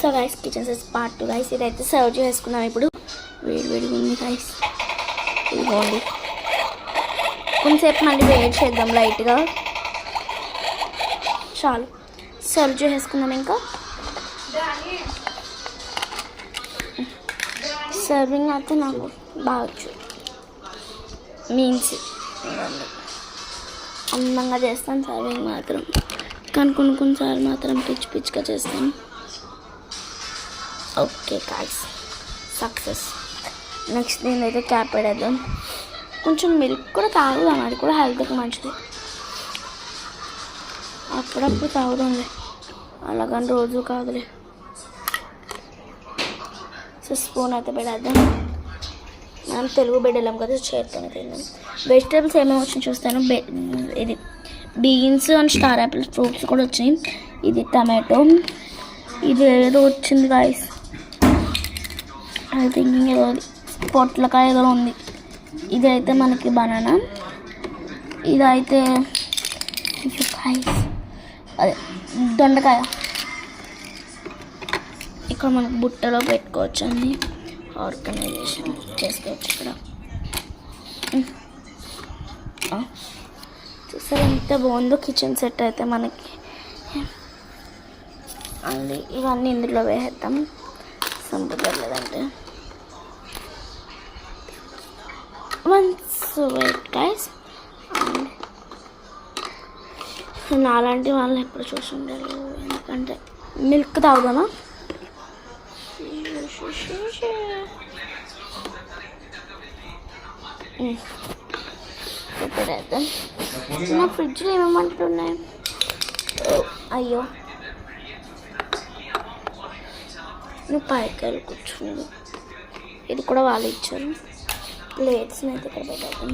So guys kitchen sets part 2 guys. ఇదైతే serve చేసుకున్నాం ఇప్పుడు. వేడిగా ఉంది గైస్. ఇదిగోండి, కొంచెంసేపు మళ్ళీ వేడి చేద్దాం లైట్గా. చాలు, సర్వ్ చేసుకుందాం. ఇంకా సర్వింగ్ అయితే నాకు బాగా మీన్స్ అందంగా చేస్తాను సర్వింగ్ మాత్రం, కానీ కొన్నిసార్లు మాత్రం పిచ్చిగా చేస్తాను. Okay guys, success. నెక్స్ట్ దీనిలో క్యాప్ పెడేద్దాం. కొంచెం మిల్క్ కూడా తాగుదాం, అది కూడా హెల్త్కి మంచిది. అప్పుడప్పుడు తాగుదాంలే, అలాగని రోజు కాదులే. సో స్పూన్ అయితే పెడేద్దాం. మనం తెలుగు బిడ్డలం కదా, చేరుతోనే తిందాం. వెజిటేబుల్స్ ఏమేమి వచ్చినాయి చూస్తాను. ఇది beans and star Apple fruits కూడా వచ్చినాయి. ఇది టమాటో, ఇది ఏదో వచ్చింది గాయస్, ఐ థింకింగ్ ఏదో పొట్లకాయ ఏదో ఉంది. ఇదైతే మనకి బనానా, ఇదైతే అదే దొండకాయ. ఇక్కడ మనకు బుట్టలో పెట్టుకోవచ్చు అండి, ఆర్గనైజేషన్ చేసుకోవచ్చు. ఇక్కడ చూసారు ఎంత బాగుందో కిచెన్ సెట్ అయితే మనకి. అండి ఇవన్నీ ఇందులో వేసేద్దాం, సంపదలేదంటే. వన్స్ వెయిట్ గైస్, నాలాంటి వాళ్ళని ఎప్పుడు చూసుంటారు, ఎందుకంటే మిల్క్ తాగుదామా. ఇప్పుడైతే నా ఫ్రిడ్జ్లో ఏమేమంటున్నాయి. అయ్యో, నువ్వు పైకి కూర్చున్నాను. ఇది కూడా వాళ్ళు ఇచ్చారు. ప్లేట్స్ని అయితే ఇక్కడ పెట్టేద్దాం.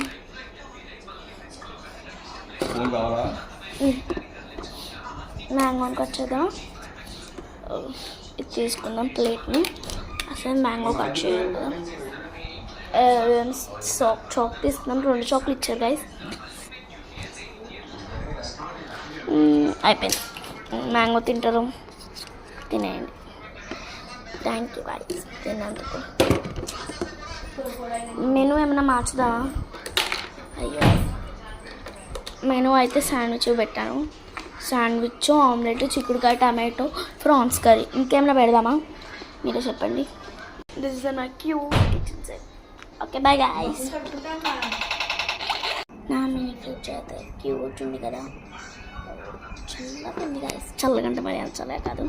మ్యాంగోని వచ్చేద్దాం. ఇది తీసుకుందాం ప్లేట్ని. అసలు మ్యాంగో కట్ చేయాలి కదా. చాక్ తీసుకుందాం. 2 చాక్లు ఇచ్చారు గైస్. అయిపోయింది. మ్యాంగో తింటారు, తినేయండి. థ్యాంక్ యూ గైస్ తిన్నందుకు. మెనూ ఏమైనా మార్చుదామా? అయ్యో, మెనూ అయితే శాండ్విచ్ పెట్టాను. శాండ్విచ్, ఆమ్లెట్, చిక్కుడుకాయ, టమాటో, ప్రాన్స్ కర్రీ. ఇంకేమైనా పెడదామా మీరే చెప్పండి. This is my cute kitchen set. Okay bye guys. నా మినీ ఫ్రిడ్జ్ అయితే క్యూట్ ఉంది కదా, చల్లగా ఉంది గైస్. చల్లగంటే మరి అంత చల్లగా కాదు.